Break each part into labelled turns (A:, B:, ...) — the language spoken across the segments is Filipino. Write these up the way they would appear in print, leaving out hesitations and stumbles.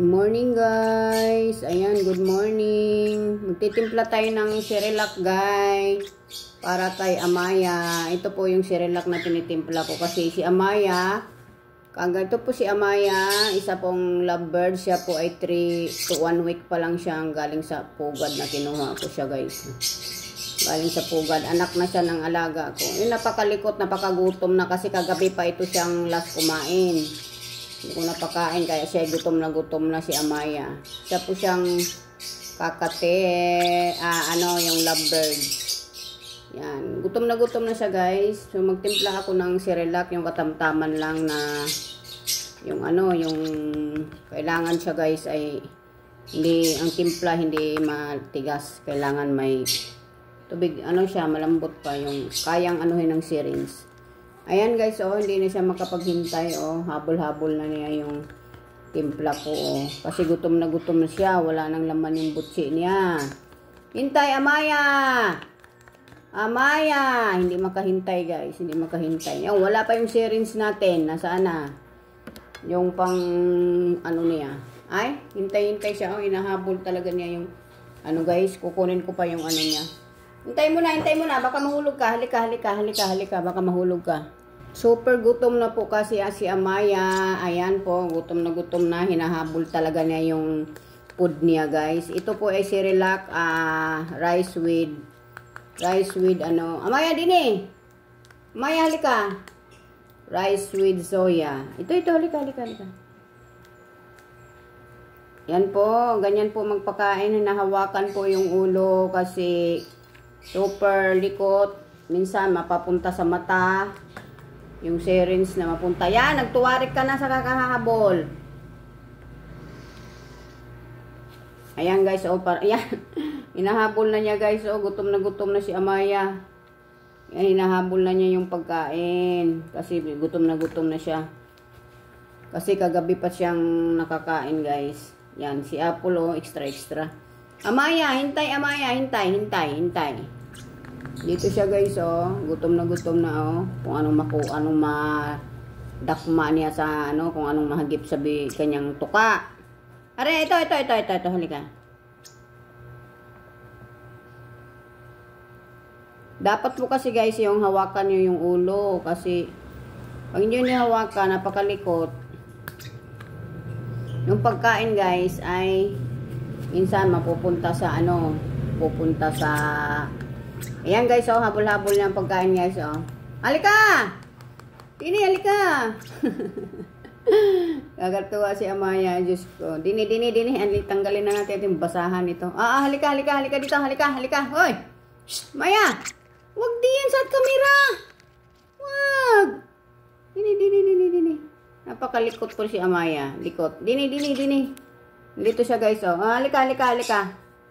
A: Morning guys, ayan, good morning. Magtitimpla tayo ng Cerelac guys para kay Amaya. Ito po yung Cerelac na tinitimpla ko kasi si Amaya, ito po si Amaya, isa pong lovebird. Siya po ay 3 to 1 week pa lang siya galing sa pugad na kinuha ko siya guys. Galing sa pugad, anak na siya ng alaga ko. Yung napakalikot, napakagutom na kasi kagabi pa ito siyang last kumain. Hindi ko napakain kaya siya gutom na si Amaya. Siya po siyang kakate, yung lovebird. Yan, gutom na siya guys. So magtimpla ako ng Cerelac, yung katamtaman lang na yung kailangan siya guys ay hindi, ang timpla hindi matigas. Kailangan may tubig, siya, malambot pa yung kayang anuhin ng syringe. Ayan guys, hindi na siya makapaghintay, habol-habol na niya yung timpla ko, kasi gutom na siya, wala nang laman yung butsi niya. Hintay, Amaya! Amaya! Hindi makahintay guys, hindi makahintay. Wala pa yung syringe natin, nasaan na? Yung pang, niya. Ay, hintay siya, hinahabol talaga niya yung, guys, kukunin ko pa yung niya. Hintay mo na, baka mahulog ka. Halika, baka mahulog ka. Super gutom na po kasi si Amaya. Ayan po, gutom na, hinahabol talaga niya yung food niya guys. Ito po ay Cerelac, rice with Amaya din Amaya, halika. Rice with soya. Ito, halika. Yan po, ganyan po magpakain. Hinahawakan po yung ulo kasi super likot. Minsan mapapunta sa mata. Yung syringe na mapunta. Yan, nagtuwarik ka na sa kakahabol. Ayan guys, yan. Hinahabol na niya guys, gutom na si Amaya. Yan, hinahabol na niya yung pagkain. Kasi gutom na siya. Kasi kagabi pa siyang nakakain guys. Yan, si Apple extra. Amaya, hintay. Dito siya guys, gutom na kung anong madakma niya sa kung anong mahagip sa kanyang tuka. Are, ito, halika. Dapat po kasi guys, yung hawakan niyo yung ulo kasi pag hindi niyo hawakan, napakalikot. Yung pagkain guys ay minsan mapupunta sa ayan guys, habol-habol na ang pagkain guys, Halika! Halika! Gagatuwa si Amaya, Diyos ko. Dini. Tanggalin na natin yung basahan nito. Halika dito, halika. Hoy! Shh, Maya! Huwag diyan sa kamera! Huwag! Dini. Napakalikot po si Amaya. Likot. Dini. Dito siya guys, Halika.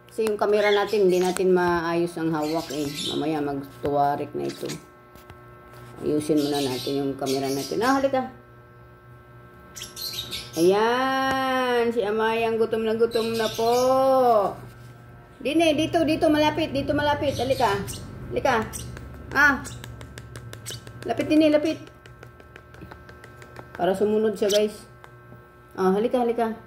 A: Kasi yung camera natin, hindi natin maayos ang hawak Mamaya magtuwarik na ito. Ayusin muna natin yung camera natin. Halika. Ayan, si Amaya gutom na po. Dito malapit. Halika. Lapit. Para sumunod siya guys. Halika.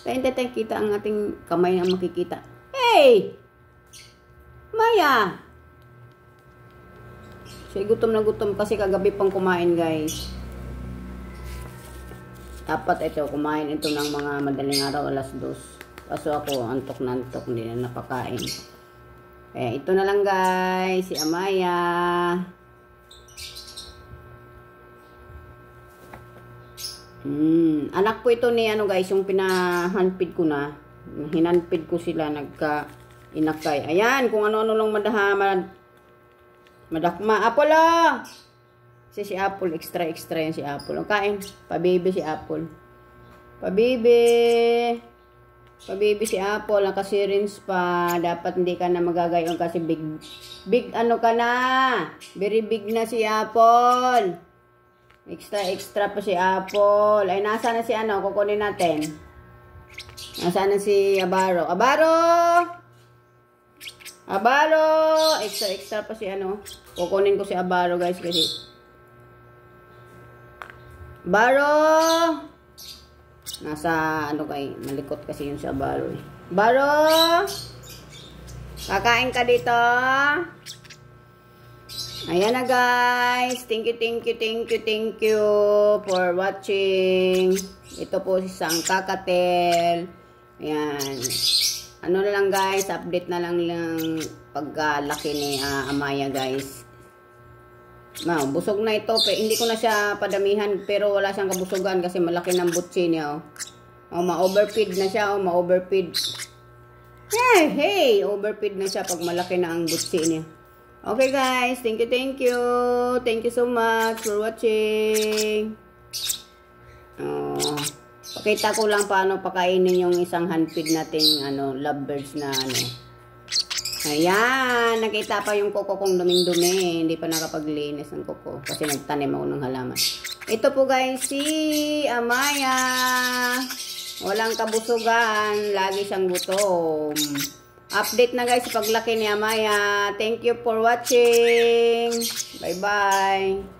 A: Tayo, kita ang ating kamay na makikita. Hey! Maya! Siya gutom kasi kagabi pang kumain guys. Dapat kumain ito ng mga madaling araw, alas 2. Kaso ako, antok, hindi na napakain. Kaya ito na lang guys, si Amaya. Anak po ito ni guys, yung pinahandpid ko na. Hinandpid ko sila, nagka-inakay. Ayan, kung ano-ano lang madakma. Apple si Apple, extra yan si Apple. Kain, pabibi si Apple. Pabibi si Apple, naka-syringe pa. Dapat hindi ka na magagayon kasi big ka na. Very big na si Apple. Extra pa si Apple. Ay, nasa na si kukunin natin. Nasaan na si Abaro? Extra pa si kukunin ko si Abaro guys kasi Abaro! Nasa, malikot kasi yun sa Baro eh. Baro! Kakain ka dito? Ayan na guys. Thank you for watching. Ito po si Sang Kakatel. Ayan. Ano na lang guys, update na lang pagkalaki ni Amaya guys. Busog na ito. Hindi ko na siya padamihan pero wala siyang kabusugan kasi malaki ng butsi niya. Ma-overfeed na siya. Ma-overfeed. Hey! Overfeed na siya pag malaki na ang butsi niya. Okay guys, thank you. Thank you so much for watching. Pakita ko lang paano pakainin yung isang handfeed nating lovebirds na Ayan, nakita pa yung kuko kong duming-dumi. Hindi pa nakapaglinis ng kuko kasi nagtanim ako ng halaman. Ito po guys, si Amaya. Walang kabusugan, lagi siyang gutom. Update na guys sa paglaki ni Amaya. Thank you for watching. Bye-bye.